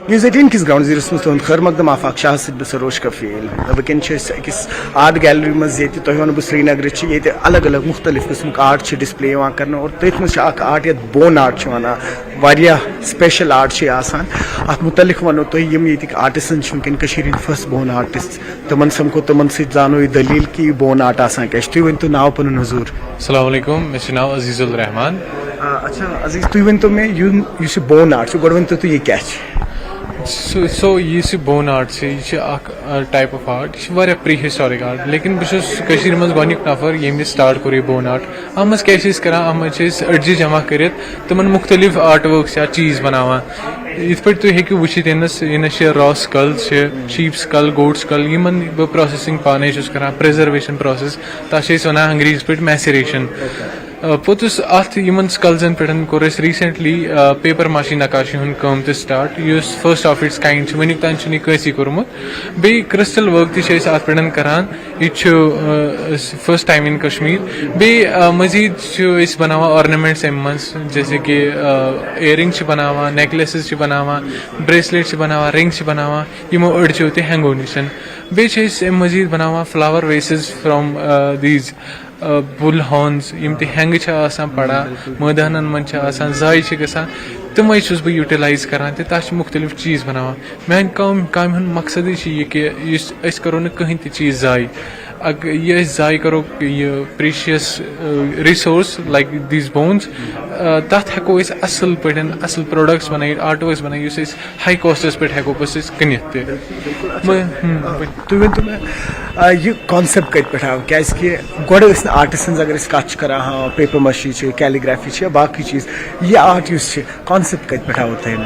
News18 کس ground زیروس مز تہد خیر مقدم آفاق شاہ ست بہ سروش کفیل ونکین اکس آرٹ گیلری مز یہ تہ ون بہ سری نگر یہ الگ الگ مختلف قسم آرٹ ڈسپلے کر اور تھی مز آرٹ یت بون آرٹ ونان واریاہ سپیشل آرٹ آسان ات متعلق ونو تھی یم یتک آرٹسن ونکین ہند فرسٹ بون آرٹسٹ تمن سمکھو تمن ست زانو یہ دلیل کہ بون آرٹ آسان کیا تھی ورنو ناو پن حضور. السلام علیکم مے ناو عزیز الرحمان. اچھا عزیز تھی ورنو مے یہ بون آرٹ گو ورنو تھی یہ کیا سو یہ بون آرٹ یہ ٹائپ آف آرٹ یہ پری ہسٹورک آرٹ لیکن بہت مز گۄڈنیُک نفر ییٚمۍ سٹارٹ کوٚر یہ بون آرٹ اتھ منٛز کیٛاہ چھِ أسۍ کران اتھ منٛز چھِ أسۍ أڈجہِ جمع کٔرِتھ تِمن مختلف آرٹ ؤرکس یا چیٖز بناوان یِتھ پٲٹھۍ تُہۍ ہیٚکِو وٕچھِتھ یِنس چھِ را سکل چھِ شیٖپ سکل گوٹ سکل یِمن بہٕ پروسیسنگ پانے چھُس کران پرزرویشن پروسیس تتھ چھِ أسۍ ونان انگریزی پٲٹھۍ میسریشن. پوٚتُس اتھ یِمن سکلزن پٮ۪ٹھ کوٚر اَسہِ ریٖسنٹلی پیپر ماشی نقاشی ہُنٛد کٲم تہِ سٹارٹ یُس فٔسٹ آف اِٹس کاینڈ چھُ وٕنیُک تام چھُنہٕ یہِ کٲنٛسی کوٚرمُت. بیٚیہِ کرسٹل ؤرک تہِ چھِ أسۍ اتھ پٮ۪ٹھ کران یہِ تہِ چھُ فٔسٹ ٹایم اِن کشمیر. بیٚیہِ مزیٖد چھِ أسۍ بناوان آرنامنٹس امہِ منٛز جیسے کہِ اِیررنگ چھِ بناوان نیکلیسز چھِ بناوان برٛیسلیٹ چھِ بناوان رنگ چھِ بناوان یِمو أڈجو تہِ ہینگو نِش. بیٚیہِ چھِ أسۍ امہِ مزیٖد بناوان flower vases from these bull horns یم تہِ ہینگہٕ چھِ آسان پڑان مٲدانن منٛز چھِ آسان زایہِ چھِ گژھان تِمے چھُس بہٕ یوٗٹِلایز کران تہٕ تتھ چھِ مختلف چیٖز بناوان. میانہِ کامہِ ہُنٛد مقصدٕے چھُ یہِ کہِ یُس أسۍ کرو نہٕ کٕہٕنۍ تہِ چیٖز ضایہِ یہ أسۍ ضایہِ کرو یہِ precious resource like these bones تتھ ہٮ۪کو أسۍ اصل پٲٹھۍ اصل پروڈکٹس بنٲیِتھ آرٹ ؤرکس بنٲیِتھ یُس أسۍ ہاے کاسٹس پٮ۪ٹھ ہٮ۪کو پتہٕ أسۍ کٕنِتھ تہِ. تُہۍ ؤنۍتو مےٚ یہِ کانسیپٹ کتہِ پٮ۪ٹھ آو کیازِ کہِ گۄڈٕ ٲسۍ نہٕ آرٹس ہٕنٛز اگر أسۍ کتھ چھِ کران ہاں پیپر ماشی چھِ کیلیگرافی چھِ یا باقٕے چیٖز یہِ آرٹ یُس چھِ کانسیپٹ کتہِ پٮ۪ٹھ آو تۄہہِ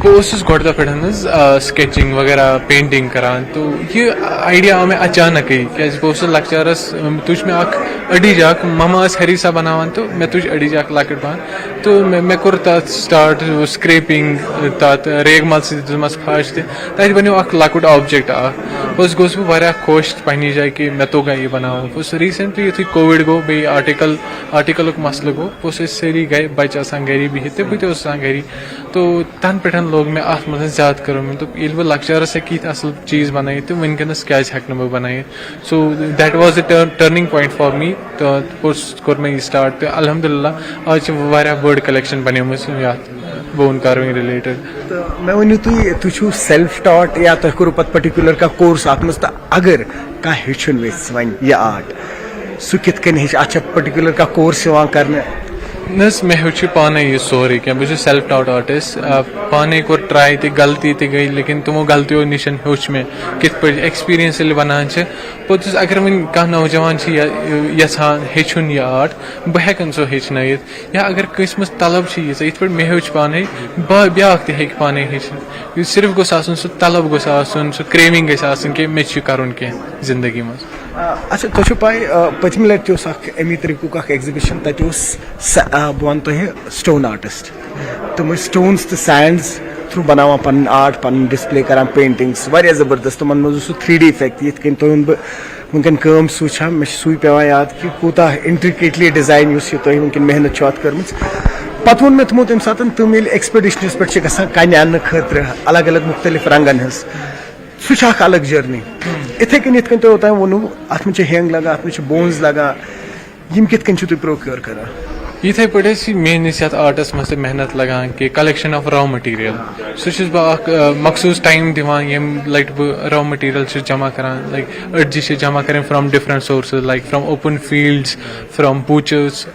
بہٕ اوسُس گۄڈٕ دۄہ پٮ۪ٹھ حظ سکیچِنگ وغیرہ پینٹنگ کران تو یہِ آیڈیا آو مےٚ اچانکٕے کیازِ بہٕ اوسُس لۄکچارس تُج مےٚ اکھ أڈِج اکھ مما ٲس ہریسا بناوان تہٕ مےٚ تُج أڈِج اکھ لۄکٕٹ پہن تہٕ مےٚ کوٚر تتھ سٹارٹ سکریپنگ تتھ ریگ مل سۭتۍ دِژمس پھش تہِ تتہِ بنیو اکھ لۄکُٹ آبجیکٹ اکھ پوٚتُس گوٚوُس بہٕ واریاہ خۄش پننہِ جایہِ کہِ مےٚ توٚگ یہِ بناوُن. پوٚتُس ریٖسنٹلی یُتھُے کووِڈ گوٚو بیٚیہِ آرٹِکلُک مسلہٕ گوٚو پوٚتُس ٲسۍ سٲری بچہِ آسان گری بِہِتھ تہٕ بہٕ تہِ اوسُس آسان گری تو تنہٕ پٮ۪ٹھ لوگ مےٚ اتھ منٛز زیادٕ کٔرٕم دوٚپ ییٚلہِ بہٕ لۄکچارس ہٮ۪کہٕ یِتھ اصل چیٖز بنٲیِتھ تہٕ وٕنکیٚنس کیازِ ہٮ۪کہٕ نہٕ بہٕ بنٲیِتھ. So that was the turning point for me تہٕ پوٚتُس کوٚر مےٚ یہِ سٹارٹ تہٕ الحمدُاللہ آز چھِ واریاہ بٔڑ کلیکشن بنیمٕژ یتھ بون کاروِنگ رِلیٹڈ. تہٕ مےٚ ؤنِو تُہۍ چھُو سیلف ٹاٹ یا تۄہہِ کوٚروٕ پتہٕ پٔٹِکیوٗلر کانٛہہ کورس اتھ منٛز تہٕ اگر کانٛہہ ہیٚچھُن یژھِ وۄنۍ یہِ آرٹ سُہ کِتھ کٔنۍ ہیٚچھِ اتھ چھا پٔٹِکیوٗلر کانٛہہ کورس یِوان کرنہٕ؟ نہ حظ مےٚ ہیوٚچھ یہِ پانے یہِ سورُے کینٛہہ بہٕ چھُس سیلف ٹاٹ آرٹِسٹ پانے کوٚر ٹراے تہِ غلطی تہِ گٔے لیکن تِمو غلطیو نِش ہیوٚچھ مےٚ کِتھ پٲٹھۍ ایکسپیٖرینس ییٚلہِ وَنان چھِ پوٚتُس اگر وۄنۍ کانٛہہ نوجوان چھِ یژھان ہیٚچھُن یہِ آرٹ بہٕ ہٮ۪کن سُہ ہیٚچھنٲیِتھ یا اگر کٲنٛسہِ منٛز طلب چھِ ییٖژاہ یِتھ پٲٹھۍ مےٚ ہیوٚچھ پانے بیٛاکھ تہِ ہیٚکہِ پانے ہیٚچھِتھ یُس صرف گوٚژھ آسُن سُہ طلب گوٚژھ آسُن سُہ کریوِنٛگ گژھِ آسٕنۍ کہِ مےٚ چھُ کرُن کینٛہہ زندگی منٛز. اچھا تۄہہِ چھو پاے پٔتمہِ لٹہِ تہِ اوس اکھ امی طریٖقُک اکھ ایگزِبِشن تتہِ اوس بہٕ ونہٕ تۄہہِ سٹون آرٹسٹ تِم ٲسۍ سٹونز تہٕ سینڈز تھروٗ بناوان پنُن آرٹ پنُن ڈسپلے کران پینٹنگس واریاہ زبردست تِمن منٛز اوس سُہ 3D افیکٹ یِتھ کٔنۍ تۄہہِ ووٚن بہٕ وٕنکیٚن کٲم سُہ وٕچھان مےٚ چھُ سُے پیٚوان یاد کہِ کوٗتاہ انٹرِکیٹلی ڈِزاین یُس یہِ تۄہہِ وٕنکیٚن محنت چھو اتھ کٔرمٕژ. پتہٕ ووٚن مےٚ تِمو تمہِ ساتہٕ تِم ییٚلہِ ایکسپیڈِشنس پٮ۪ٹھ چھِ گژھان کنہِ اننہٕ خٲطرٕ الگ الگ مختلف رنگن ہٕنٛز سُہ چھُ اکھ الگ جٔرنی یِتھٕے کٔنۍ یِتھ کٔنۍ تۄہہِ اوٚتام ووٚنوٕ اتھ منٛز چھِ ہینگ لگان اتھ منٛز چھِ بونز لگان یِم کِتھ کٔنۍ چھِو تُہۍ پروکیور کران؟ یِتھٕے پٲٹھۍ أسۍ میٲنِس یتھ آرٹس منٛز تہِ محنت لگان کہِ کلیکشن آف را مٹیٖریل سُہ چھُس بہٕ اکھ مخصوٗص ٹایم دِوان ییٚمہِ لٹہِ بہٕ را مٹیٖریل چھُس جمع کران لایک أڈجہِ چھِ جمع کرٕنۍ from different sources like from open fields from butchers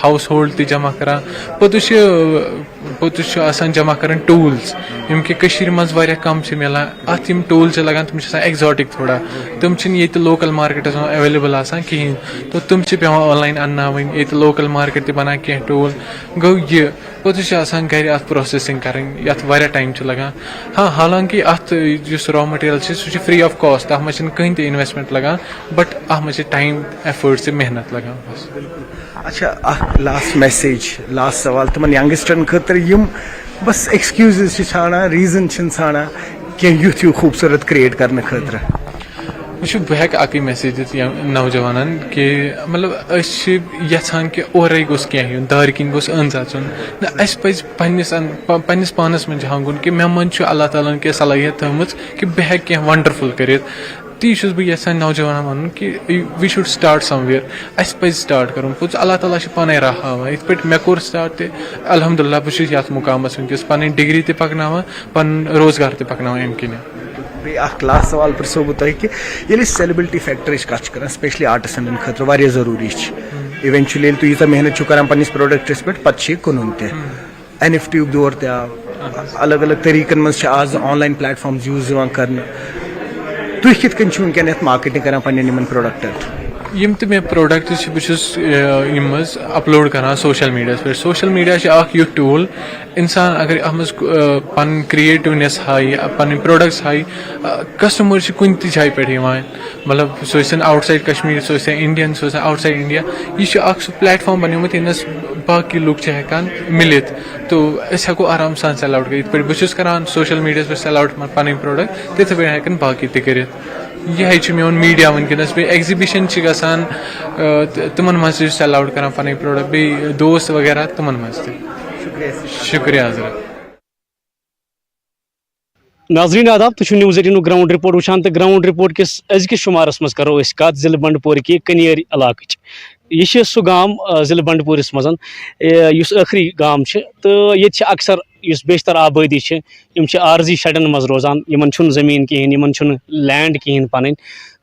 household تہِ جمع کران پوٚتُس چھُ آسان جمع کرٕنۍ ٹوٗلز یِم کہِ کٔشیٖرِ منٛز واریاہ کم چھِ ملان اتھ یِم ٹوٗل چھِ لگان تِم چھِ آسان ایگزاٹِک تھوڑا تِم چھِنہٕ ییٚتہِ لوکل مارکیٹس منٛز ایویلیبل آسان کِہینۍ تہٕ تِم چھِ پیٚوان آن لاین انناوٕنۍ ییٚتہِ لوکل مارکیٹ تہِ بنان کینٛہہ ٹوٗل گوٚو یہِ پوٚتُس چھِ آسان گرِ اتھ پروسیسنگ کرٕنۍ یتھ واریاہ ٹایم چھُ لگان ہاں حالانکہِ اتھ یُس را مٹیٖریل چھُ سُہ چھُ فری آف کاسٹ تتھ منٛز چھِنہٕ کٕہٕنۍ تہِ انویسٹمنٹ لگان بٹ اتھ منٛز چھِ ٹایم ایفٲرٹس تہٕ محنت لگان بس. اچھا اکھ لاسٹ میسیج لاسٹ سوال تِمن ینگسٹرن خٲطرٕ یِم بس ایکسکیوٗزز چھِ ژھانڈان ریٖزن چھِنہٕ ژھانڈان کینٛہہ یُتھ ہیوٗ خوٗبصوٗرت کریٹ کرنہٕ خٲطرٕ. وچھو بہٕ ہٮ۪کہٕ اَکٕے میسیج دِتھ نوجوانن کہِ مطلب أسۍ چھِ یژھان کہِ اورَے گوٚژھ کینٛہہ یُن دارِ کِنۍ گوٚژھ أنٛز اَژُن نہ اَسہِ پَزِ پنٛنِس پانَس منٛز جھانٛگُن کہِ مےٚ منٛز چھُ اللہ تعالیٰ ہَن کینٛہہ صلٲحیت تھٲومٕژ کہِ بہٕ ہٮ۪کہٕ کینٛہہ وَنڈَرفُل کٔرِتھ تی چھُس بہٕ یژھان نوجوانن وَنُن کہِ وی شُڈ سٹاٹ سم وِیَر اَسہِ پَزِ سٹاٹ کَرُن پوٚتُس اللہ تعالیٰ چھُ پانے راہ ہاوان یِتھ پٲٹھۍ مےٚ کوٚر سٹاٹ تہِ الحمدُاللہ بہٕ چھُس یَتھ مُقامَس وٕنکٮ۪س پَنٕنۍ ڈِگری تہِ پَکناوان پَنُن روزگار تہِ پَکناوان اَمہِ کِنۍ. بیٚیہِ اکھ لاسٹ سوال پرٛژھو بہٕ تۄہہِ کہِ ییٚلہِ أسۍ سیلبرٹی فیکٹرٕچ کَتھ چھِ کران سپیشلی آرٹِسٹن ہٕنٛدِ خٲطرٕ واریاہ ضروٗری چھِ اِوینچُلی ییٚلہِ تُہۍ ییٖژاہ محنت چھِو کران پنٛنِس پرٛوڈکٹس پٮ۪ٹھ پتہٕ چھِ یہِ کٕنُن تہِ NFT یُک دور تہِ آو الگ الگ طریٖقن منٛز چھِ آز آن لاین پلیٹ فارمز یوٗز یِوان کرنہٕ تُہۍ کِتھ کٔنۍ چھِو وٕنکٮ۪ن یَتھ مارکیٹنگ کران پنٕنٮ۪ن یِمن پرٛوڈکٹن یِم تہِ مےٚ پرٛوڈَکٹٕس چھِ بہٕ چھُس یِم حظ اَپلوڈ کَران سوشَل میٖڈیاہَس پٮ۪ٹھ سوشَل میٖڈیا چھِ اَکھ یُتھ ٹوٗل اِنسان اگر اَتھ منٛز پَنٕنۍ کِرٛییٹِونٮ۪س ہایہِ پَنٕنۍ پرٛوڈَکٹٕس ہایہِ کَسٹمَر چھِ کُنہِ تہِ جایہِ پٮ۪ٹھ یِوان مطلب سُہ ٲسِن آوُٹ سایڈ کشمیٖر سُہ ٲسِن اِنڈیَن سُہ ٲسِن آوُٹ سایڈ اِنڈیا یہِ چھُ اَکھ سُہ پلیٹ فارم بَنیومُت ییٚتنَس باقٕے لُکھ چھِ ہٮ۪کان مِلِتھ تو أسۍ ہٮ۪کو آرام سان سٮ۪ل آوُٹ کٔرِتھ یِتھ پٲٹھۍ بہٕ چھُس کَران سوشَل میٖڈیاہَس پٮ۪ٹھ سٮ۪ل آوُٹ پَنٕنۍ پرٛوڈَکٹ تِتھَے پٲٹھۍ ہٮ۪کَن باقٕے تہِ کٔرِتھ یِہے چھُ میون میٖڈیا وٕنکٮ۪نَس بیٚیہِ ایگزِبِشَن چھِ گژھان تِمَن منٛز تہِ چھُس سٮ۪ل آوُٹ کَران پَنٕنۍ پرٛوڈَکٹ بیٚیہِ دوست وغیرہ تِمَن منٛز تہِ شُکریہ حضرت. ناظرین آداب تُہۍ چھِو نِوٕز 18 گراؤنڈ رِپورٹ وٕچھان تہٕ گراؤنڈ رِپورٹ کِس أزکِس شُمارَس منٛز کَرو أسۍ کَتھ ضِلعہٕ بنڈپورِ کٔنیٲرۍ علاقٕچ یہِ چھِ سُہ گام ضِلعہٕ بنڈپوٗرِس منٛز یُس ٲخری گام چھِ تہٕ ییٚتہِ چھِ اکثر یُس بیشتر آبٲدی چھِ یِم چھِ عارضی شَڈَن منٛز روزان یِمن چھُنہٕ زٔمیٖن کِہیٖنۍ یِمن چھُنہٕ لینڈ کِہیٖنۍ پَنٕنۍ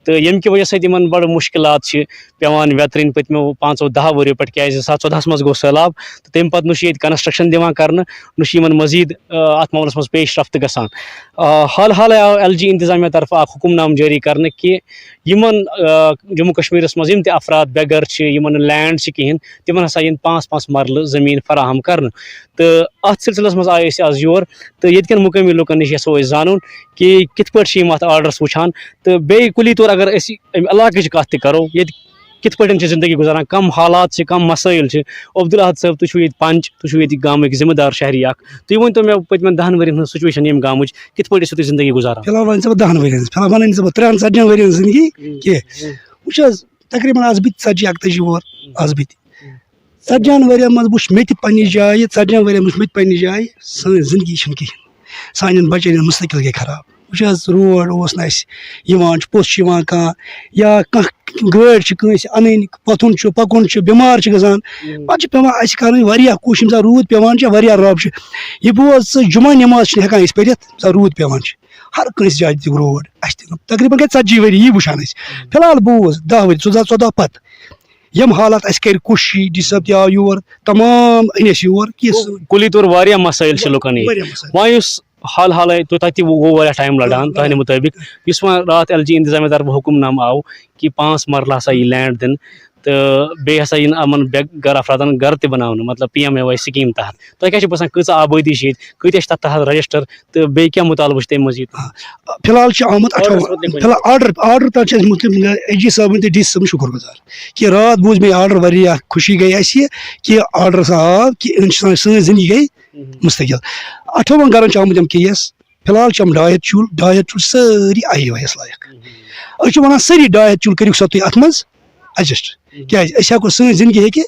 تہٕ ییٚمہِ کہِ وجہ سۭتۍ یِمن بَڑٕ مُشکِلات چھِ پیٚوان ویترٕنۍ پٔتمیو 5-10 ؤرِیو پٮ۪ٹھ کیازِ 2014 منٛز گوٚو سہلاب تہٕ تَمہِ پَتہٕ نہ چھُ ییٚتہِ کَنسٹرٛکشَن دِوان کَرنہٕ نہ چھُ یِمن مٔزیٖد اَتھ معاملَس منٛز پیش رفت گژھان حال حالے آو LG اِنتِظامیہ طرفہٕ اکھ حُکُم نام جٲری کَرنہٕ کہِ یِمن جموں کشمیٖرَس منٛز یِم تہِ افراد بٮ۪گر چھِ یِمن نہٕ لینڈ چھِ کِہیٖنۍ تِمن ہسا یِن 5 مرلہٕ زٔمیٖن فراہم کرنہٕ تہٕ اَتھ سلسلس منٛز آیہِ أسۍ آز یور تہٕ ییٚتہِ کٮ۪ن مُقٲمی لُکن نِش یژھو أسۍ زانُن کہِ کِتھ پٲٹھۍ چھِ یِم اَتھ آرڈرس وٕچھان تہٕ بیٚیہِ کُلی طور اگر أسۍ اَمہِ علاقٕچ کَتھ تہِ کرو ییٚتہِ کِتھ پٲٹھۍ چھِ زندگی گُزاران کم حالات چھِ کم مسٲیِل چھِ عبدالاحد صٲب تُہۍ چھِو ییٚتہِ پنٛچ تُہۍ چھِو ییٚتہِ گامٕکۍ ذمہٕ دار شہری اکھ تُہۍ ؤنۍتو مےٚ پٔتمٮ۪ن 10 ؤرین ہٕنٛز سُچویشن ییٚمہِ گامٕچ کِتھ پٲٹھۍ ٲسِو تُہۍ زندگی گُزاران فِلحال وَنہٕ ژٕ بہٕ 10 ؤرین ہٕنٛز فِلحال وَنہٕ ژٕ بہٕ 3-4 ؤرین ہٕنٛز زندگی کینٛہہ وٕچھ حظ تقریٖبن آز بہٕ تہِ 40-41 وُہُر آز بہٕ تہِ 40 ؤرین منٛز وٕچھ مےٚ تہِ پننہِ جایہِ 40 ؤرین وٕچھ مےٚ تہِ پننہِ جایہِ سٲنۍ زندگی چھنہٕ کِہینۍ سانٮ۪ن بچن ہٕنٛدۍ مُستقل گٔے خراب وٕچھ حظ روڈ اوس نہٕ اَسہِ یِوان چھُ پوٚژھ چھُ یِوان کانٛہہ یا کانٛہہ گٲڑۍ چھِ کٲنٛسہِ اَنٕنۍ پۄتھُن چھُ پَکُن چھُ بٮ۪مار چھِ گژھان پَتہٕ چھِ پیٚوان اَسہِ کَرٕنۍ واریاہ کوٗشِش ییٚمہِ ساتہٕ روٗد پیٚوان چھُ واریاہ رب چھُ یہِ بوز ژٕ جُمعہ نٮ۪ماز چھِنہٕ ہٮ۪کان أسۍ پٔرِتھ ییٚمہِ ساتہٕ روٗد پیٚوان چھُ ہر کٲنٛسہِ جایہِ دِتُکھ روڈ اَسہِ تہِ تقریٖبن گٔے 40 ؤری یی وٕچھان أسۍ فِلحال بوز 10 ؤری 14 پَتہٕ یِم حالات اَسہِ کَرِ کوٗشِش ڈی صٲب تہِ آو یور تمام أنۍ اَسہِ یور کہِ کُلی طور واریاہ مسٲیِل چھِ لُکن ییٚتہِ وۄنۍ یُس حال حالے تَتہِ تہِ گوٚو واریاہ ٹایم لڑان تُہنٛدِ مُطٲبِق یُس وۄنۍ راتھ LG اِنتِظامیہ طرفہٕ حُکُم نامہٕ آو کہِ 5 مرلہٕ ہسا یی لینڈ دِنہٕ تہٕ بیٚیہِ ہسا یِن یِمن بٮ۪گر افرادن گرٕ تہِ بناونہٕ مطلب PMAY سکیٖم تحت تۄہہِ کیاہ چھُ باسان کۭژاہ آبٲدی چھِ ییٚتہِ کۭتیاہ چھِ تَتھ تحت رجسٹر تہٕ بیٚیہِ کیاہ مُطالبہٕ چھُ تَمہِ مٔزیٖد فِلحال چھُ آمُت 18 فِلحال آرڈر تَتھ چھِ اَسہِ مُسلِم AG صٲبٕنۍ تہٕ DC صٲبٕنۍ شُکُر گُزار کہِ راتھ بوٗز مےٚ آرڈر واریاہ خوشی گٔے اَسہِ کہِ آرڈر ہسا آو کہِ سٲنۍ زندگی گٔے مُستقل 58 گرن چھِ آمٕتۍ یِم کیس فِلحال چھِ یِم 2.5 چوٗلہٕ سٲری IAS لایق أسۍ چھِ وَنان سٲری 2.5 چوٗلہٕ کٔرِو سا تُہۍ اَتھ منٛز ایڈجسٹ کیازِ أسۍ ہٮ۪کو سٲنۍ زندگی ہیٚکہِ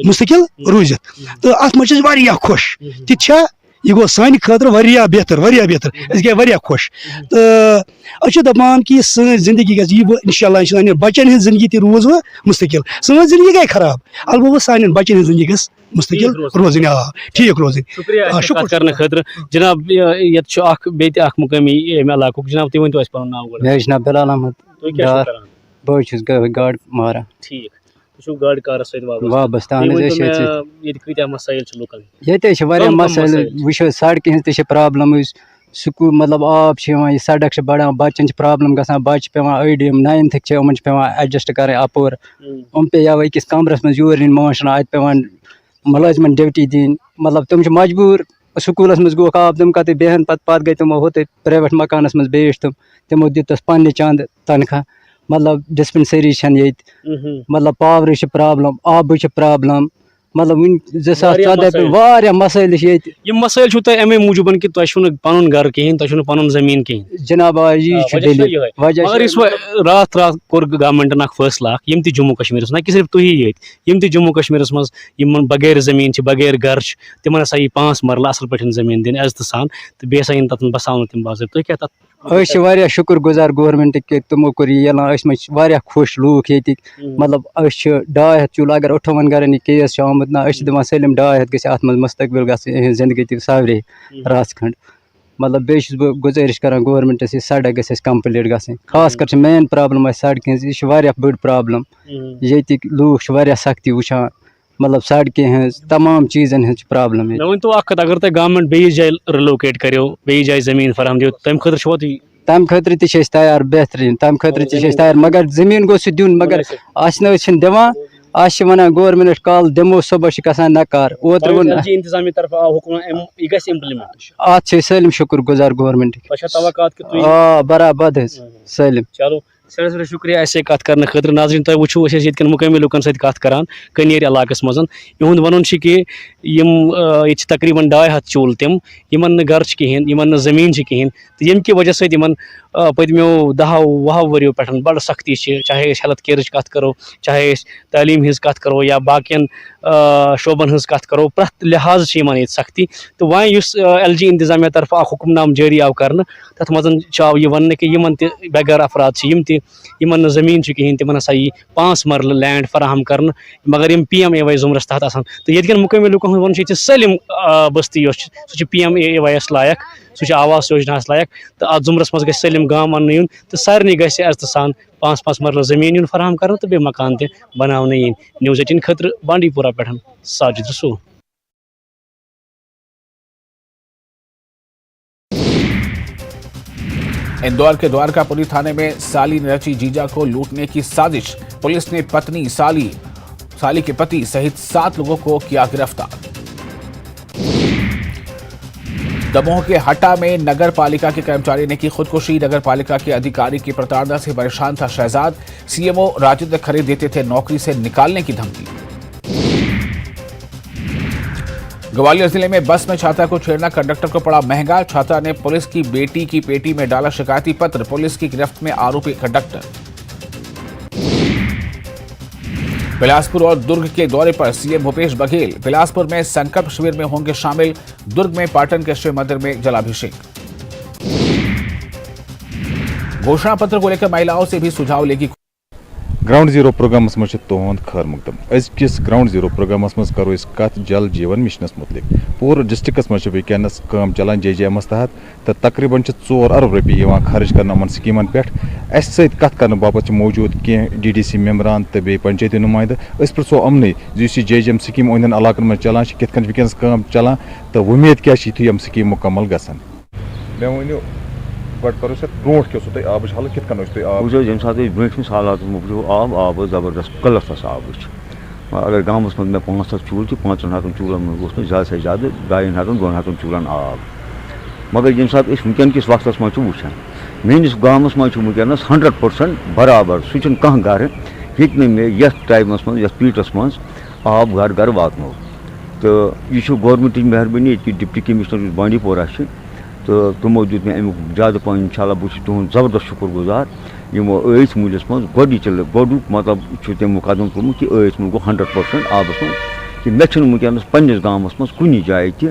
مُستقل روٗزِتھ تہٕ اَتھ منٛز چھِ أسۍ واریاہ خۄش تہِ چھا یہِ گوٚو سانہِ خٲطرٕ واریاہ بہتر أسۍ گٔے واریاہ خۄش تہٕ أسۍ چھِ دَپان کہِ سٲنۍ زندگی گژھِ یی اِنشاء اللہ سانٮ۪ن بَچن ہٕنٛز زندگی تہِ روٗز وۄنۍ مُستقل سٲنۍ زندگی گٔے خراب البتہ سانٮ۪ن بَچن ہٕنٛز زندگی گٔژھ مُستقل روزٕنۍ ٹھیٖک روزٕنۍ شُکر کرنہٕ خٲطرٕ جِناب ییٚتہِ چھُ اکھ بیٚیہِ تہِ اکھ مُقٲمی ییٚمہِ علاقُک جِناب تُہۍ ؤنۍتو اَسہِ پَنُن ناو گۄڈٕ مےٚ حظ چھُ ناو بِلال احمد بہٕ حظ چھُس گاڈٕ ماران ٹھیٖک تُہۍ چھِو گاڈٕ کارَس سۭتۍ وابسطہٕ ییٚتہِ کۭتیاہ مسٲیِل چھِ لُکن ییٚتہِ حظ چھِ واریاہ مسٲیِل وٕچھو سڑکہِ ہٕنٛز تہِ چھِ پرابلم سکوٗل مطلب آب چھِ یِوان یہِ سڑک چھِ بَڑان بَچَن چھِ پرابلم گژھان بَچہِ چھِ پیٚوان أڑۍ یِم 9th چھِ یِمن چھِ پیٚوان ایڈجسٹ کَرٕنۍ اَپور یِم پیٚیہِ یا أکِس کَمرَس منٛز یور یِن مٲنٛچھ اَتہِ پیٚوان مُلٲزِمن ڈیوٹی دِنۍ مطلب تِم چھِ مجبوٗر سکوٗلَس منٛز گوٚوکھ آب تِم کَتہِ بیٚہن پَتہٕ گٔے تِمو ہُتہِ پرٛایویٹ مکانَس منٛز بیٖٹھۍ تِمو دیُت پَننہِ چنٛدٕ تنخواہ مطلب ڈِسپینسٔری چھَنہٕ ییٚتہِ مطلب پاورٕچ چھِ پرابلم آبٕچ چھِ پرابلم مطلب وُنہِ 2014 پٮ۪ٹھ واریاہ مسٲیل چھِ ییٚتہِ. یہ مسائل چھو تۄہہِ اَمے موٗجوٗبَن کہِ تۄہہِ چھُو نہٕ پَنُن گرٕ کِہیٖنۍ تۄہہِ چھُو نہٕ پَنُن زٔمیٖن کِہیٖنۍ. جناب یی چھُ دٔلیٖل وجہ مگر یُس راتھ کوٚر گورمنٹن اکھ فٲصلہٕ اکھ یِم تہِ جموں کشمیٖرس نہ کہِ صرف تُہی ییٚتہِ یِم تہِ جموں کشمیٖرس منٛز یِمن بغیر زٔمیٖن چھِ بغیر گرٕ چھِ تِمن ہسا یی 5 مرلہٕ اَصٕل پٲٹھۍ زٔمیٖن دِنہٕ عزتہٕ سان تہٕ بیٚیہِ ہسا یِن تَتھ بساونہٕ تِم باضٲبطہٕ. تُہۍ کیاہ تَتھ أسۍ چھِ واریاہ شُکُر گُزار گورمنٹٕکۍ کہِ تِمو کوٚر یہِ اعلان أسۍ منٛز چھِ واریاہ خۄش لوٗکھ ییٚتِکۍ مطلب أسۍ چھِ 200 چوٗلہٕ اگر 58 گرن یہِ کیس چھُ آمُت نہ أسۍ چھِ دِوان سٲلِم 200 گژھِ اَتھ منٛز مُستقبِل گژھٕنۍ یِہٕنٛز زندگی تہِ ساورے رژھ کھنٛڈ. مطلب بیٚیہِ چھُس بہٕ گُزٲرِش کران گورمنٹس یہِ سڑک گژھِ اَسہِ کمپلیٖٹ گژھٕنۍ خاص کر چھِ مین پرابلم اَسہِ سڑکہِ ہٕنٛز یہِ چھِ واریاہ بٔڑ پرابلم ییٚتِکۍ لوٗکھ چھِ واریاہ سختی وٕچھان مطلب سڑکہِ ہٕنٛز تمام چیٖزن ہٕنٛز چھِ پرابلم. مےٚ ؤنۍتو اکھ کتھ اگر تۄہہِ گورمنٹ بیٚیِس جایہِ رِلوکیٹ کریو بیٚیِس جایہِ زٔمیٖن فراہم دِیو تمہِ خٲطرٕ چھُوا تُہۍ تمہِ خٲطرٕ تہِ چھِ أسۍ تیار بہتریٖن تمہِ خٲطرٕ تہِ چھِ أسۍ تیار مگر زٔمیٖن گوٚژھ سُہ دیُن مگر اَسہِ نہٕ أسۍ چھِنہٕ دِوان اَسہِ چھِ وَنان گورمنٹ کالہٕ دِمو صُبحس چھِ گژھان نکار اوترٕ ووٚن انتظامیہ طرفہٕ آو حُکم یہِ گژھِ اِمپلمنٹ. اَتھ چھِ أسۍ سٲلِم شُکُر گُزار گورمنٹٕکۍ برابد حظ سٲلِم. چلو سٮ۪ٹھاہ سٮ۪ٹھاہ شُکریہ اَسہِ سۭتۍ کَتھ کَرنہٕ خٲطرٕ. ناظریٖن تۄہہِ وٕچھو أسۍ ٲسۍ ییٚتہِ کٮ۪ن مُقٲمی لُکَن سۭتۍ کَتھ کَران کٔنیٖر علاقَس منٛز. یِہُنٛد وَنُن چھُ کہِ یِم ییٚتہِ چھِ تقریٖباً 200 چوٗلہٕ تِم یِمن نہٕ گرٕ چھِ کِہیٖنۍ یِمن نہٕ زٔمیٖن چھِ کِہیٖنۍ تہٕ ییٚمہِ کہِ وجہ سۭتۍ یِمن پٔتمیو 10-20 ؤرِیو پٮ۪ٹھ بَڑٕ سختی چھِ چاہے أسۍ ہیٚلٕتھ کِیرٕچ کَتھ کَرو چاہے أسۍ تعلیٖم ہِنٛز کَتھ کَرو یا باقیَن شوبَن ہٕنٛز کَتھ کَرو پرٛٮ۪تھ لِحاظ چھِ یِمن ییٚتہِ سختی. تہٕ وۄنۍ یُس LG انتظامیہ طرفہٕ اکھ حُکُم نام جٲری آو کرنہٕ تَتھ منٛز چھُ آو یہِ وَننہٕ کہِ یِمن تہِ بے گھر افراد چھِ یِم تہِ یِمن نہٕ زٔمیٖن چھُ کِہیٖنۍ تِمن ہسا یی 5 مرلہٕ لینڈ فراہم کرنہٕ مگر یِم PMAY ضُمرس تحت آسان. تہٕ ییٚتہِ کٮ۪ن مُقٲمی لُکن ہُنٛد وَنُن چھُ ییٚتہِ سٲلِم بستی یۄس چھِ سُہ چھِ PMAY یس لایق سُہ چھُ آواس یوجناہس لایق تہٕ اَتھ ضُمرس منٛز گژھِ سٲلِم گام اَننہٕ یُن تہٕ سارنٕے گژھِ عزتہٕ سان 5 مرلہٕ زٔمیٖن یُن فراہم کرنہٕ تہٕ بیٚیہِ مکان تہِ بناونہٕ یِنۍ. News 18 خٲطرٕ بانڈی پورہ پٮ۪ٹھ ساجد رسول. اندور کے دوارکا پوری تھانے میں سالی نے رچی جیجا کو لوٹنے کی سازش. پولیس نے پتنی سالی کے پتی سہت 7 لوگوں کو کیا گرفتار. دموہ کے ہٹا میں نگر پالیکا کے کرمچاری نے کی خودکشی. نگر پالیکا کے ادھیکاری کی پرتاڑنا سے پریشان تھا شہزاد. CMO راجندر کھڑے دیتے تھے نوکری سے نکالنے کی دھمکی. گوالیر ضلع میں بس میں چھاترا کو چھیڑنا کنڈکٹر کو پڑا مہنگا. چھاترا نے پولیس کی بیٹی کی پیٹی میں ڈالا شکایتی پتر. پولیس کی گرفت میں آروپی کنڈکٹر. بلاسپور اور درگ کے دورے پر CM بھوپیش بگھیل. بلاسپور میں سنکلپ شیور میں ہوں گے شامل. درگ میں پاٹن کے شیو مندر میں جلابھیشیک. گھوشنا پتر کو لے کر مہیلاؤں سے بھی سجھاؤ لے گی. گراؤنڈ زیرو پروگرامس مجھ تہد خیر مقدم. ازکس گراؤنڈ زیرو پروگرامس مز کرو کت جل جیون مشنس متعلق. پور ڈسٹرکس مجھ ونکس کام چلان JJMس تحت تو تقریباً 4 ارب روپیہ خرچ کرنا ان سکیمن پہ. اس ست کت کرنے باپت موجود کی DDC ممبران تو بی پنچایتی نمائندہ. اس پرسو امن JJM سکیم ان علاقن من چلان کت کن ونکس کام چلان تو ومید کیا یم سکیم مکمل گھن. مے ونو کرو سر برو کیو تھی آبچ حالت کت کن وچو یم سات برٹمس حالات وچو آب زبردست قلت آبچ. اگر گامس من 500 چول 500 چولن من زیادہ سے زیادہ 200-200 چولن آب. مگر یم سات ونکن کس وقت من وچان میس گامس من ونکس 100% برابر سہ کھانا گھر ہیک مے یتھ ٹائمس من یتھ پیریڈس من آب گھر گھر واتنو. تو یہ گورمنٹ مہربانی یہ ڈپٹی کمشنر بانڈی پورہ تو تمو دیت میں امیک زیادہ پہن انشاءاللہ بہت تہد زبردست شکر گزار. یمو ایس مولس من گۄڈنِچ گۄڈُک مطلب تم مقدم کوٚرمُت کہ ایس مل گو 100% آبس من کہ مے چھنہٕ ونکس پننس گامس من کُنہِ جایہِ تہِ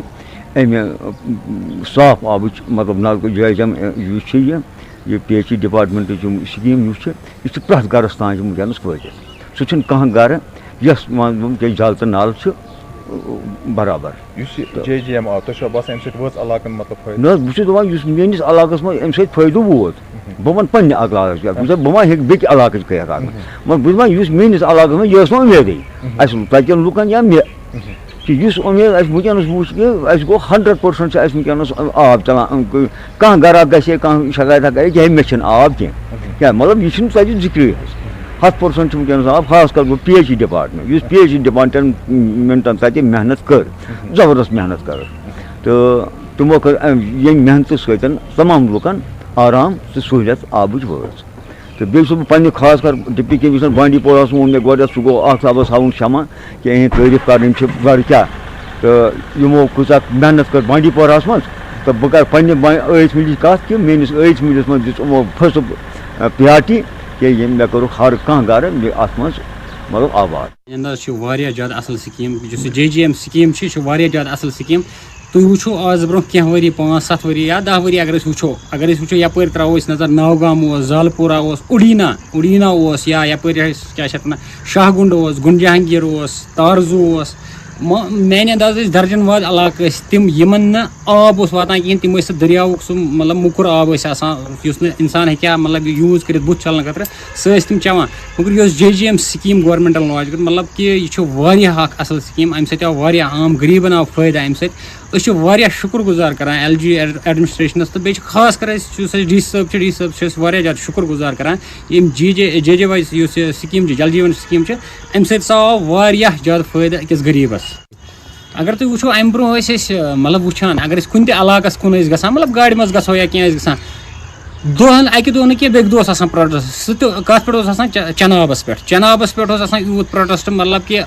امہِ صاف آبٕچ مطلب نلکہٕ JJM یُس یہ PHE ڈپارٹمنٹٕچ سکیٖم یُس یہِ چھِ پرٛٮ۪تھ گرس تام ونکس وٲتِتھ. سُہ چھُنہٕ کانٛہہ گرٕ یس کینٛہہ جل تہٕ نل چھِ برابر. JJM آو تۄہہِ چھا باسان امہِ سۭتۍ وٲژ علاقن مطلب فٲیدٕ؟ نہ بہٕ چھُس دپان یُس میٲنِس علاقس منٛز امہِ سۭتۍ فٲیدٕ ووت بہٕ ونہٕ پننہِ علاقٕچ کتھ. بہٕ ما ہیٚکہِ بیٚکہِ علاقٕچ کتھ اکھ مگر بہٕ چھُس دپان یُس میٲنِس علاقس منٛز یہِ ٲس نہٕ اُمیدٕے اَسہِ تتٮ۪ن لُکن یا مےٚ کہ یُس اُمید اَسہِ ونکیٚنس وٕچھ کہِ اَسہِ گوٚو 100% چھُ اَسہِ ونکیٚنس آب چلان. کانٛہہ گرا گژھِ کانٛہہ شکایت کرِ کہِ مےٚ چھُنہٕ آب کینٛہہ کیٛاہ مطلب یہِ چھُنہٕ تتہِ ذِکرٕے حظ. 100% ونکیٚنس آب خاص کر گوٚو PHE ڈپارٹمنٹ یُس PHE ڈپارٹمنٹن تتہِ محنت کٔر زبردست محنت کٔر تہٕ تمو کٔر ییٚمہِ محنتہٕ سۭتۍ تمام لُکن آرام تہٕ سہوٗلیت آبٕچ وٲژ. تو بیٚیہِ چھُس بہٕ پنٛنہِ خاص کر ڈپٹی کمشنر بانڈی پوراہس ووٚن مےٚ گۄڈٕ سُہ گوٚو اکھ صاحبس ہاوُن شمع کہِ یِہِنٛدۍ تعریٖف کَرٕنۍ یِم چھِ گۄڈٕ کیٛاہ تہٕ یِمو کۭژاہ محنت کٔر بانڈی پوراہس منٛز تہٕ بہٕ کَرٕ پنٛنہِ ٲیِس مِلِچ کَتھ کہِ میٛٲنِس ٲیِس مِلِس منٛز دِژ یِمو فٔسٹ پرٛیارٹی کہِ ییٚمۍ مےٚ کوٚرُکھ ہر کانٛہہ گرٕ اَتھ منٛز مطلب آباد. انداز چھِ واریاہ زیادٕ اَصٕل سِکیٖم یُس یہِ JJM سِکیٖم چھِ یہِ چھِ واریاہ زیادٕ اَصٕل سِکیٖم. تُہۍ وٕچھو آز برونٛہہ کینٛہہ ؤری 5-7 ؤری یا 10 ؤری اگر أسۍ وٕچھو یَپٲرۍ ترٛاوو أسۍ نظر ناوگام اوس زالپورہ اوس اُڈیٖنا اوس یا یَپٲرۍ أسۍ کیٛاہ چھِ اَتھ وَنان شاہ گُنٛڈ اوس گُنٛڈ جہانگیٖر اوس تارزوٗ اوس میانہِ انداز ٲسۍ درجن واد علاقہٕ ٲسۍ تِم یِمن نہٕ آب اوس واتان کِہیٖنۍ تِم ٲسۍ سُہ دٔریاوُک سُہ مطلب موٚکُر آب ٲسۍ آسان یُس نہٕ اِنسان ہیٚکہِ ہا مطلب یوٗز کٔرِتھ بُتھ چھلنہٕ خٲطرٕ سُہ ٲسۍ تِم چٮ۪وان مگر یۄس JJM سِکیٖم گورمٮ۪نٛٹَن لاچ کٔر مطلب کہِ یہِ چھُ واریاہ اکھ اَصٕل سِکیٖم اَمہِ سۭتۍ آو واریاہ عام غریٖبن آو فٲیدٕ اَمہِ سۭتۍ أسۍ چھِ واریاہ شُکُر گُزار کران LG ایڈمِنِسٹریشنَس تہٕ بیٚیہِ چھِ خاص کر أسۍ یُس اَسہِ ڈی صٲب چھِ أسۍ واریاہ زیادٕ شُکُر گُزار کران یِم JJY یُس یہِ سِکیٖم چھِ جل جیٖون سِکیٖم چھِ اَمہِ سۭتۍ ہسا آو واریاہ زیادٕ فٲیدٕ أکِس غریٖبس. اگر تُہۍ وٕچھو اَمہِ برونٛہہ ٲسۍ أسۍ مطلب وٕچھان اگر أسۍ کُنہِ تہِ علاقس کُن ٲسۍ گژھان مطلب گاڑِ منٛز گژھو یا کینٛہہ ٲسۍ گژھان اَکہِ دۄہ نہٕ کینٛہہ بیٚکہِ دۄہ اوس آسان پروٹیسٹ سُہ تہِ کَتھ پٮ۪ٹھ اوس آسان چنابس پٮ۪ٹھ اوس آسان یوٗت پروٹیسٹ مطلب کہِ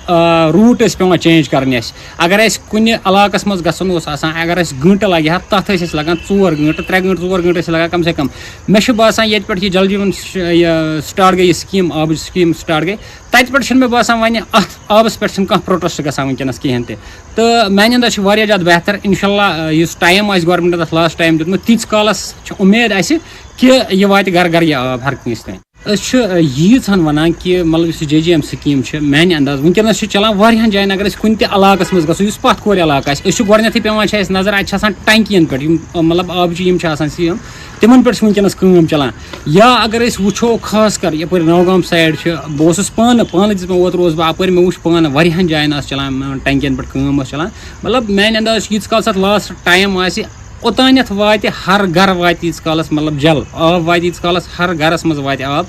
روٗٹ ٲسۍ پیٚوان چینج کَرٕنۍ اَسہِ اگر اَسہِ کُنہِ علاقس منٛز گژھُن اوس آسان اگر اَسہِ گٲنٛٹہٕ لگہِ ہا تَتھ ٲسۍ اَسہِ لگان 4 گٲنٛٹہٕ 3 گٲنٛٹہٕ 4 گٲنٛٹہٕ ٲسۍ لگان کم سے کم مےٚ چھُ باسان ییٚتہِ پٮ۪ٹھ یہِ جل جیٖون یہِ سٹاٹ گٔے یہِ سِکیٖم آبٕچ سِکیٖم سٹاٹ گٔے تَتہِ پٮ۪ٹھ چھُنہٕ مےٚ باسان وۄنۍ اَتھ آبَس پٮ۪ٹھ چھُنہٕ کانٛہہ پروٹیسٹ گژھان وٕنکیٚنَس کِہیٖنۍ تہِ تہٕ میانہِ انداز چھِ واریاہ زیادٕ بہتر اِنشاء اللہ یُس ٹایم آسہِ گورمٮ۪نٛٹَن اَتھ لاسٹ ٹایم دیُتمُت تیٖتِس کالَس چھِ اُمید اَسہِ کہِ یہِ واتہِ گرٕ گرٕ یہِ آب ہر کٲنٛسہِ تانۍ. أسۍ چھِ ییٖژہن وَنان کہِ مطلب یُس یہِ JJM سِکیٖم چھِ میانہِ انداز وٕنکیٚنَس چھِ چلان واریاہن جایَن اگر أسۍ کُنہِ تہِ علاقَس منٛز گژھو یُس پَتھ کھورِ علاقہٕ آسہِ أسۍ چھِ گۄڈنٮ۪تھٕے پیٚوان چھِ اَسہِ نظر اَتہِ چھِ آسان ٹنٛکِیَن پٮ۪ٹھ یِم مطلب آبچہِ یِم چھِ آسان سِیٖم تِمن پٮ۪ٹھ چھِ وٕنکیٚنَس کٲم چلان یا اگر أسۍ وٕچھو خاص کر یَپٲرۍ ناوگام سایڈ چھِ بہٕ اوسُس پانہٕ دِژ مےٚ اوترٕ اوسُس بہٕ اَپٲرۍ مےٚ وٕچھ پانہٕ واریاہن جایَن ٲس چلان ٹنٛکِیَن پٮ۪ٹھ کٲم ٲس چلان مطلب میانہِ انداز چھِ ییٖتِس کالس اَتھ لاسٹ ٹایم آسہِ اوٚتانٮ۪تھ واتہِ ہر گرٕ واتہِ تیٖتِس کالس مطلب جل آب واتہِ ییٖتِس کالس ہر گرس منٛز واتہِ آب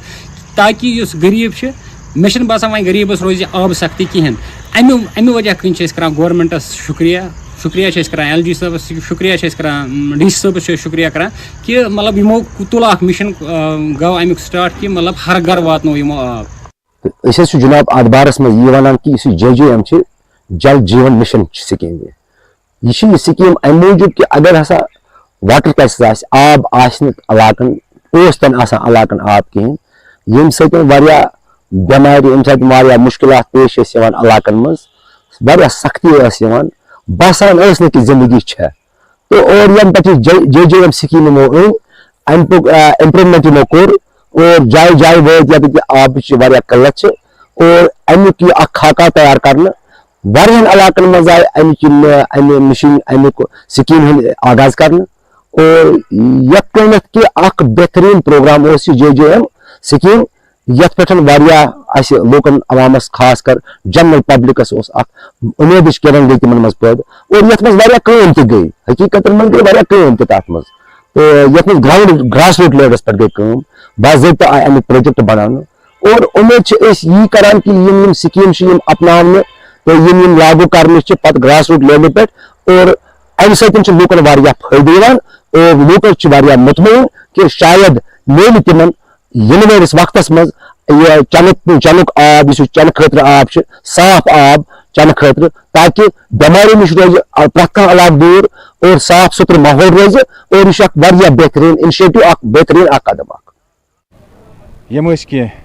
تاکہِ یُس غریٖب چھِ مےٚ چھِنہٕ باسان وۄنۍ غریٖبس روزِ آبہٕ سختی کِہینۍ اَمہِ وجہ کِنۍ چھِ أسۍ کران گورمٮ۪نٛٹس شُکریہ چھِ أسۍ کران LG صٲبس شُکریہ چھِ أسۍ کران DC صٲبس چھِ أسۍ شُکریہ کران کہِ مطلب یِمو تُل اکھ مِشن گوٚو امیُک سٹاٹ کہِ مطلب ہر گرٕ واتنو یِمو آب. أسۍ حظ چھِ جناب اتھ بارس منٛز یہِ وَنان کہِ یُس یہِ JJM چھِ جل جیٖون مِشن سِکیٖم یہِ چھِ یہِ سِکیٖم اَمہِ موٗجوٗب کہِ اگر ہسا واٹر کرایسِس آسہِ آب آسہِ نہٕ علاقن اوس تہِ نہٕ آسان علاقن آب کِہینۍ ییٚمہِ سۭتۍ واریاہ بٮ۪مارِ ییٚمہِ سۭتۍ واریاہ مُشکِلات پیش ٲسۍ یِوان علاقن منٛز واریاہ سختی ٲس یِوان باسان ٲس نہٕ کہِ زندگی چھےٚ تہٕ اور ییٚمہِ پٮ۪ٹھ یہِ JJM سِکیٖم یِمو أنۍ اَمیُک اِمپروٗمٮ۪نٛٹ یِمو کوٚر اور جایہِ جایہِ وٲتۍ ییٚتہِ یہِ آبٕچ واریاہ قٕلت چھِ اور اَمیُک یہِ اکھ خاکہ تیار کرنہٕ واریاہن علاقن منٛز آیہِ اَمہِ مِشن اَمیُک سِکیٖم ہُنٛد آغاز کرنہٕ اور یتھ کٔنٮ۪تھ کہِ اکھ بہتریٖن پروگرام اوس یہِ JJM سِکیٖم یتھ پٮ۪ٹھ واریاہ اَسہِ لوٗکن عوامس خاص کر جنرل پبلکس اوس اکھ اُمیدٕچ کِرن گٔے تِمن منٛز پٲدٕ اور یتھ منٛز واریاہ کٲم تہِ گٔے حقیٖقتن منٛز گٔے واریاہ کٲم تہِ تتھ منٛز تہٕ یتھ منٛز گراس روٹ لیولس پٮ۪ٹھ گٔے کٲم باضٲبطہٕ آیہِ امیُک پروجیکٹ بناونہٕ اور اُمید چھِ أسۍ یی کران کہِ یِم سِکیٖم چھِ یِم اپناونہٕ تہٕ یِم لاگوٗ کرنہٕ چھِ پتہٕ گراس روٹ لیولہِ پٮ۪ٹھ اور امہِ سۭتۍ چھِ لوٗکن واریاہ فٲیدٕ یِوان اور لوٗکن چھِ واریاہ مطمعین کہِ شاید میلہِ تِمن یِنہٕ وٲلِس وقتس منٛز یہِ چنُک آب یُس یہِ چنہٕ خٲطرٕ آب چھُ صاف آب چنہٕ خٲطرٕ تاکہِ بٮ۪ماریو نِش روزِ پرٛٮ۪تھ کانٛہہ علاقہٕ دوٗر اور صاف سُتھرٕ ماحول روزِ اور یہِ چھُ اکھ واریاہ بہتریٖن اِنِشیٹِو اکھ بہتریٖن اکھ قدم اکھ. یِم ٲسۍ کینٛہہ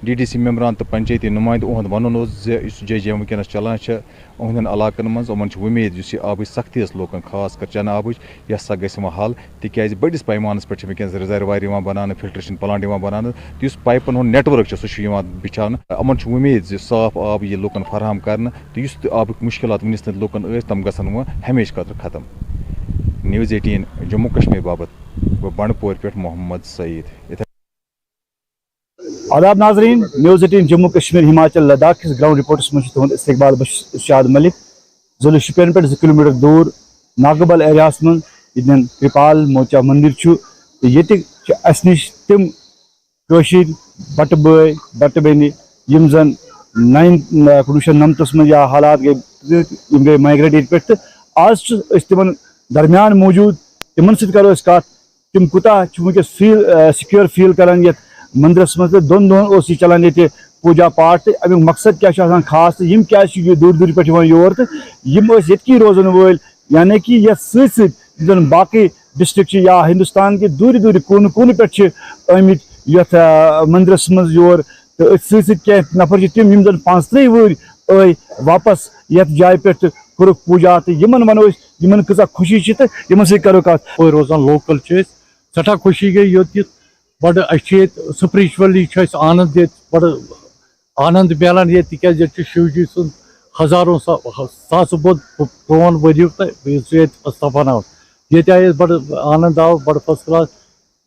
DDC ممبران تہٕ پنچٲیتی نُمٲیندٕ اُہُنٛد وَنُن اوس زِ یُس JJM وٕنکیٚنَس چلان چھِ اُہٕنٛدٮ۪ن علاقن منٛز یِمن چھِ وُمید یُس یہِ آبٕچ سختی ٲس لوٗکن خاص کر چنہٕ آبٕچ یہِ ہسا گژھِ یِمن حل تِکیازِ بٔڑِس پیمانس پٮ۪ٹھ چھِ وٕنکیٚنَس رِزروار یِوان بناونہٕ فلٹریشن پلانٹ یِوان بناونہٕ تہٕ یُس پایپن ہُنٛد نیٹؤرٕک چھُ سُہ چھُ یِوان بِچھاونہٕ یِمن چھُ وُمید زِ صاف آب یہِ لوٗکن فراہم کرنہٕ تہٕ یُس تہِ آبٕکۍ مُشکِلات وٕنِس تام لوٗکن ٲسۍ تِم گژھن وۄنۍ ہمیشہٕ خٲطرٕ ختم. News 18 جموں کشمیر باپت بنڈپور پٮ۪ٹھ محمد سعید. آداب ناظرین News 18 جموں کشمیر ہماچل لداخ کس گراؤنڈ رپورٹس من تہد استقبال بہٕ ارشاد ملک ضلع شپین پہ 2 کلومیٹر دور ناگبل ایریاس من یتن کرپال موچا مندر یہ اس نش تم بٹہ بٲے بٹہ بینہِ یم زن 1999 من یا حالات گئی مائگریٹ یت پہ آج تمن درمیان موجود تمن ست کرو کت تم کوتاہ ونکس فیل سکیور فیل کران یت مندرس مز دون دۄہن اوس یہِ چلان ییٚتہِ پوٗجا پاٹ تہٕ امیُک مقصد کیٛاہ چھُ آسان خاص تہٕ یِم کیٛازِ چھِ یہِ دوٗرِ دوٗرِ پٮ۪ٹھ یِوان یور تہٕ یِم ٲسۍ ییٚتکی روزن وٲلۍ یعنی کہِ یتھ سۭتۍ سۭتۍ یِم زن باقٕے ڈسٹرک چھِ یا ہندوستان کہِ دوٗرِ دوٗرِ کوٗنہٕ کوٗنہٕ پٮ۪ٹھ چھِ آمٕتۍ یتھ مندرس منٛز یور تہٕ أتھۍ سۭتۍ سۭتۍ کینٛہہ نفر چھِ تِم یِم زن 35 وُہٕرۍ آے واپس یتھ جایہِ پٮ۪ٹھ تہٕ کوٚرُکھ پوٗجا تہٕ یِمن ونو أسۍ یِمن کۭژاہ خوشی چھِ تہٕ یِمن سۭتۍ کرو کتھ. روزان لوکل چھِ أسۍ سٮ۪ٹھاہ خوشی گٔے یوٚت یِتھ بڑٕ اَسہِ چھِ ییٚتہِ سپرِچُؤلی چھُ اَسہِ آنند ییٚتہِ بڑٕ آنند میلان ییٚتہِ تِکیازِ ییٚتہِ چھُ شِو جی سُنٛد ہزارو ساسو بوٚد پرٛون ؤریُک تہٕ بیٚیہِ چھُ ییٚتہِ استفان آو ییٚتہِ آیہِ أسۍ بڑٕ آنند آو بڑٕ فٔسٹ کلاس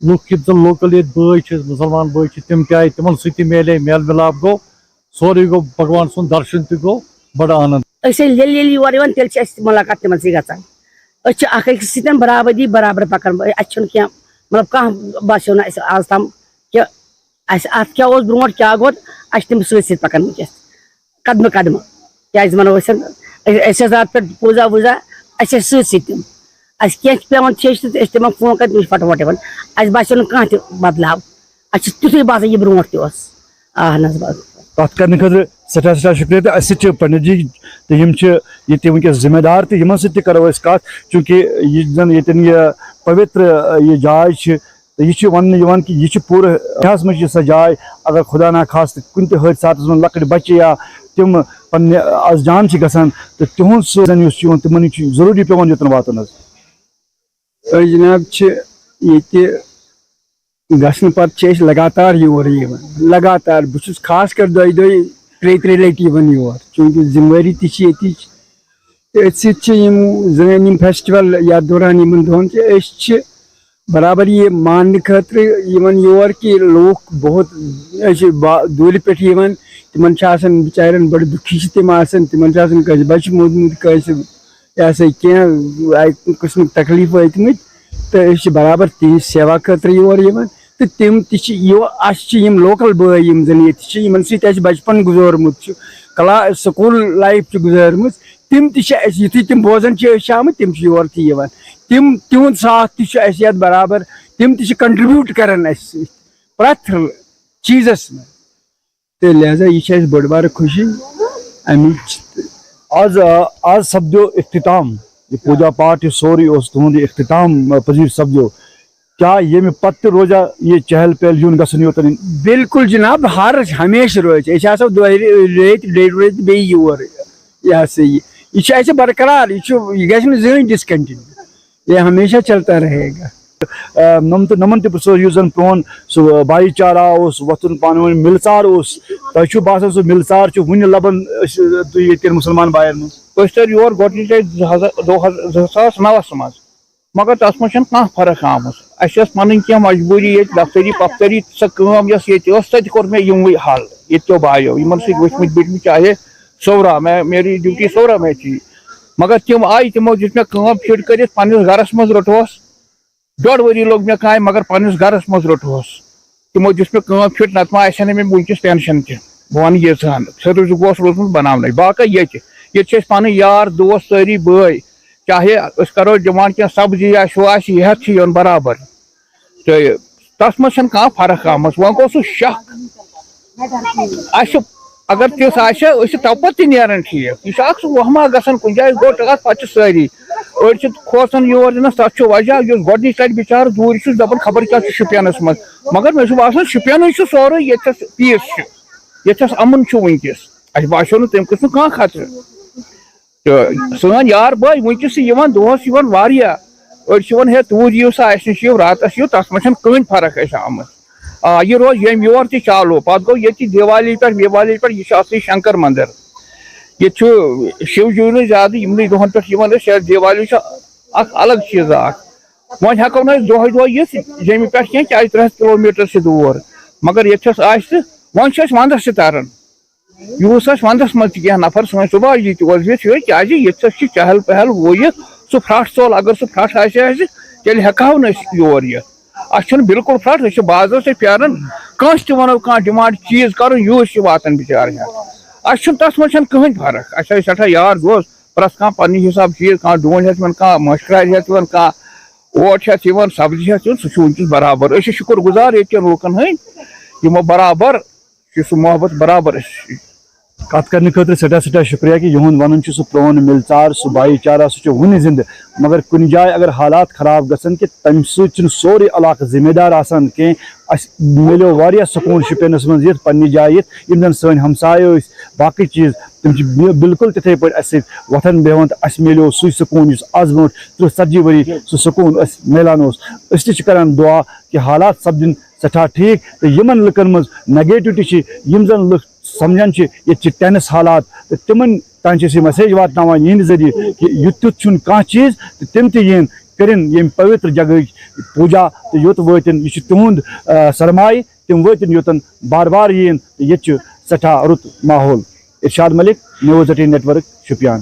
لُکھ یِم زن لوکل ییٚتہِ بٲے چھِ مُسلمان بٲے چھِ تِم تہِ آیہِ تِمن سۭتۍ تہِ میلے میل مِلاپ گوٚو سورُے گوٚو بھگوان سُنٛد درشن تہِ گوٚو بڑٕ آنند. أسۍ ییٚلہِ یور یِوان تیٚلہِ چھِ اَسہِ مُلاقات تِمن سۭتۍ گژھان أسۍ چھِ اکھ أکِس سۭتۍ برابردی برابر پکان اَسہِ چھُنہٕ کینٛہہ مطلب کانٛہہ باسیو نہٕ اَسہِ آز تام کہِ اَسہِ اَتھ کیٛاہ اوس برونٛٹھ کیٛاہ گوٚو اَسہِ چھِ تِم سۭتۍ سۭتۍ پکان وٕنکیٚس قدمہٕ قدمہٕ کیٛازِ وَنو أسۍ أسۍ ٲسۍ راتہٕ پٮ۪ٹھ پوٗزا ووٗزا اَسہِ ٲسۍ سۭتۍ سۭتۍ تِم اَسہِ کینٛہہ چھِ پیٚوان چھیٚچ تہٕ أسۍ تِمن فون کٔرِتھ تِم چھِ پھٹوٹ یِوان اَسہِ باسیو نہٕ کانٛہہ تہِ بدلاو اَسہِ چھُ تیُتھُے باسان یہِ برونٛٹھ تہِ اوس اہن حظ بس. کتھ کرنہٕ خٲطرٕ سٮ۪ٹھاہ سٮ۪ٹھاہ شُکریہ تہٕ اَسہِ سۭتۍ چھِ پنڈت جی تہٕ یِم چھِ ییٚتہِ وٕنکیٚس ذِمہٕ دار تہٕ یِمن سۭتۍ تہِ کرو أسۍ کتھ چوٗنٛکہِ یہِ زن ییٚتٮ۪ن یہِ پویتر یہِ جاے چھِ تہٕ یہِ چھِ وننہٕ یِوان کہِ یہِ چھِ پوٗرٕ دُنیاہس منٛز چھِ سۄ جاے اگر خدا نخواستہٕ کُنہِ تہِ حٲدثاتس منٛز لۄکٕٹۍ بچہِ یا تِم پننہِ آز جان چھِ گژھان تہٕ تِہُنٛد سُہ زن یُس چھُ یِوان تِمن چھُ ضروٗری پیٚوان یوٚتن واتُن حظ. جناب چھِ ییٚتہِ گژھنہٕ پتہٕ چھِ أسۍ لگاتار یور یِوان لگاتار بہٕ چھُس خاص کر دۄیہِ دۄہہِ ترٛیٚیہِ لٹہِ یِوان یور چوٗنٛکہِ ذِمہٕ وٲری تہِ چھِ ییٚتِچ تہٕ أتھۍ سۭتۍ چھِ یِم زن یِم فیسٹول یتھ دوران یِمن دۄہن چھِ أسۍ چھِ برابر یہِ ماننہٕ خٲطرٕ یِوان یور کہِ لوٗکھ بہت أسۍ چھِ دوٗرِ پٮ۪ٹھ یِوان تِمن چھِ آسان بِچارٮ۪ن بڑٕ دُکھی چھِ تِم آسان تِمن چھِ آسان کٲنٛسہِ بچہِ موٗدمُت کٲنٛسہِ یہِ ہسا کینٛہہ قٕسمٕکۍ تکلیٖف وٲتمٕتۍ تہٕ أسۍ چھِ برابر تِہنٛزِ سیوا خٲطرٕ یور یِوان تہٕ تِم تہِ چھِ اَسہِ چھِ یِم لوکل بٲے یِم زن ییٚتہِ چھِ یِمن سۭتۍ اَسہِ بچپن گُزورمُت چھُ سکوٗل لایف چھِ گُزٲرمٕژ تِم تہِ چھِ اَسہِ یِتھُے تِم بوزان چھِ أسۍ چھِ آمٕتۍ تِم چھِ یور تہِ یِوان تِہُنٛد ساتھ تہِ چھُ اَسہِ یتھ برابر تِم تہِ چھِ کنٹربیوٗٹ کران اَسہِ سۭتۍ پرٛٮ۪تھ چیٖزس منٛز تہٕ لہذا یہِ چھِ اَسہِ بٔڑ بارٕ خوشی امِچ. آز سپدیو اختتام یہ پوجا پاٹ یہ سورُے اوس تُہُنٛد یہِ اختتام پذیٖر سپدیو کیٛاہ ییٚمہِ پتہٕ تہِ روزا یہِ چہل پہل یُن گژھُن یوٚتن؟ بالکل جناب ہمیشہٕ روزِ أسۍ آسو رٮ۪تۍ رٮ۪تۍ بیٚیہِ یور یہِ ہسا یہِ چھُ اَسہِ برقرار یہِ گژھِ نہٕ زٕہٕنۍ ڈسکنٹِنیو یہ ہمیشہ چلتا رہے گا. نمن تہِ پرٛژھو یُس زن پرٛون سُہ بھایی چارہ اوس وۄتھُن پانہٕ ؤنۍ مِلژار اوس تۄہہِ چھُو باسان سُہ مِلژار چھُ وُنہِ لبان أسۍ ییٚتہِ مُسلمان بایَن منٛز؟ أسۍ تر یور گۄڈنِچ لٹہِ 2009 منٛز مگر تتھ منٛز چھنہٕ کانٛہہ فرق آمٕژ اَسہِ ٲس پنٕنۍ کینٛہہ مجبوٗری ییٚتہِ دفتری پفتری سۄ کٲم یۄس ییٚتہِ ٲس سۄ تہِ کوٚر مےٚ یِموٕے حل ییٚتکیو بایو یِمن سۭتۍ وٕچھمٕتۍ بیٖٹھمٕتۍ چاہے صورہ میری ڈیوٹی صورہ میں تھی مگر تِم آیہِ تِمو دِژ مےٚ کٲم فِٹ کٔرِتھ پننِس گرس منٛز روٚٹہوس 1.5 ؤری لوٚگ مےٚ کامہِ مگر پننِس گرس منٛز روٚٹہوس تِمو دِژ مےٚ کٲم فِٹ نتہٕ ما آسہِ ہا نہٕ مےٚ وٕنکیٚس ٹینشن تہِ بہٕ ونہٕ ییٖژہن سٔروِس اوس روٗدمُت بناونٕے باقٕے ییٚتہِ چھِ أسۍ پنٕنۍ یار دوس سٲری بٲے چاہے أسۍ کرو ڈِمانڈ کینٛہہ سبزی آسہِ ہُہ آسہِ یہِ ہٮ۪تھ چھِ یُن برابر تہٕ تتھ منٛز چھنہٕ کانٛہہ فرق آمٕژ وۄنۍ گوٚو سُہ شک اَسہِ اگر تِژھ آسہِ أسۍ چھِ تَپٲرۍ تہِ نیران ٹھیٖک یہِ چھُ اکھ سُہ وہما گژھان کُنہِ جایہِ گوٚو ٹاس پتہٕ چھِ سٲری أڑۍ چھِ کھوژان یور دِنس تتھ چھُ وجہ یُس گۄڈنِچ لٹہِ بِچارٕ دوٗرِ چھُس دپان خبر کیٛاہ چھُ شُپینس منٛز مگر مےٚ چھُ باسان شُپینٕے چھُ سورُے ییٚتھس پیٖس چھُ ییٚتھس امُن چھُ وٕنکیٚس اَسہِ باسیو نہٕ تمہِ قٕسمُک کانٛہہ خطرٕ تہٕ سٲنۍ یار بٲے وٕنکیٚس چھِ یِوان دۄہس یِوان واریاہ أڑۍ چھِ ونان ہے توٗرۍ یِیِو سا اَسہِ نِش یِیِو راتس یِیِو تتھ منٛز چھنہٕ کٕہٕنۍ فرق اَسہِ آمٕژ یہِ روز ییٚمہِ یور تہِ چالوٗ پتہٕ گوٚو ییٚتہِ دیوالی پٮ۪ٹھ یہِ چھُ اصلی شنکر منٛدر ییٚتہِ چھُ شِو جی زیادٕ یِمنٕے دۄہن پٮ۪ٹھ یِوان أسۍ دیوالی چھُ اکھ الگ چیٖزا اکھ وۄنۍ ہٮ۪کو نہٕ أسۍ دۄہے دۄہے یِتھ جیٚمہِ پٮ۪ٹھ کینٛہہ کیٛازِ 300 کِلوٗمیٖٹر چھِ دوٗر مگر ییٚتھس آسہِ تہٕ وۄنۍ چھِ أسۍ ونٛدس تہِ تران یِہُس آسہِ ونٛدس منٛز تہِ کینٛہہ نفر سٲنۍ صُبحٲے یہِ تہِ وۄزوِتھ یِہوے کیٛازِ ییٚتھس چھِ چہل پہل ہُہ یہِ سُہ پھرٛٹھ ژوٚل اگر سُہ پھرٛٹھ آسہِ اَسہِ تیٚلہِ ہٮ۪کہو نہٕ أسۍ یور یِتھ اَسہِ چھُنہٕ بالکل پھرٛٹھ أسۍ چھِ بازرس سۭتۍ پھیران کٲنٛسہِ تہِ ونو کانٛہہ ڈِمانڈ چیٖز کرُن یوٗرۍ چھِ واتان بِچارٕ ہٮ۪تھ اَسہِ چھُنہٕ تتھ منٛز چھنہٕ کٕہٕنۍ فرق اَسہِ آسہِ سٮ۪ٹھاہ یار دوس پرٛٮ۪تھ کانٛہہ پننہِ حساب چیٖز کانٛہہ ڈوٗنۍ ہٮ۪تھ یِوان کانٛہہ مٲشہِ کھارِ ہٮ۪تھ یِوان کانٛہہ اوٹ ہٮ۪تھ یِوان سبزی ہٮ۪تھ یِوان سُہ چھُ وٕنکیٚس برابر أسۍ چھِ شُکُر گُزار ییٚتہِ کٮ۪ن لوٗکن ہٕنٛدۍ یِمو برابر چھُ سُہ محبت برابر کت کرنے خاطر سٹھا شکریہ کہ یہند ون سہ پرون ملژار سہ بھائی چارہ سہ ون زندہ مگر کن جائے اگر حالات خراب گھن کہ تمہ سۭتۍ سورے علاقہ ذمہ دار آسان کی ملو واریاہ سکون شپینس من یت پنہ جائے یت یم زن سن ہمسائے باقی چیز تم بالکل تتھے پہ اس وتھان بیہوان تو اس ملو سُے سکون اس آز برونٛٹھ 30-40 ؤری سہ سکون اس ملان اس تہ کران دعا کہ حالات سپدن سٹھا ٹھیک تو یمن لکن مز نیگیٹوٹی یم زن لُکھ سمجھان یہ ٹینس حالات تو تمن تان یہ میسیج واتناوان یہند ذریعہ کہ یُتھ تیُتھ کانٛہہ چیز تو تم تہ ین کرن یم پوتر جگہ پوجا تو یوت واتن یہ تہند سرمایہ تم واتن یوتن بار بار ین یہ سٹھا رُت ماحول ارشاد ملک نیوز 18 نیٹ ورک شپیان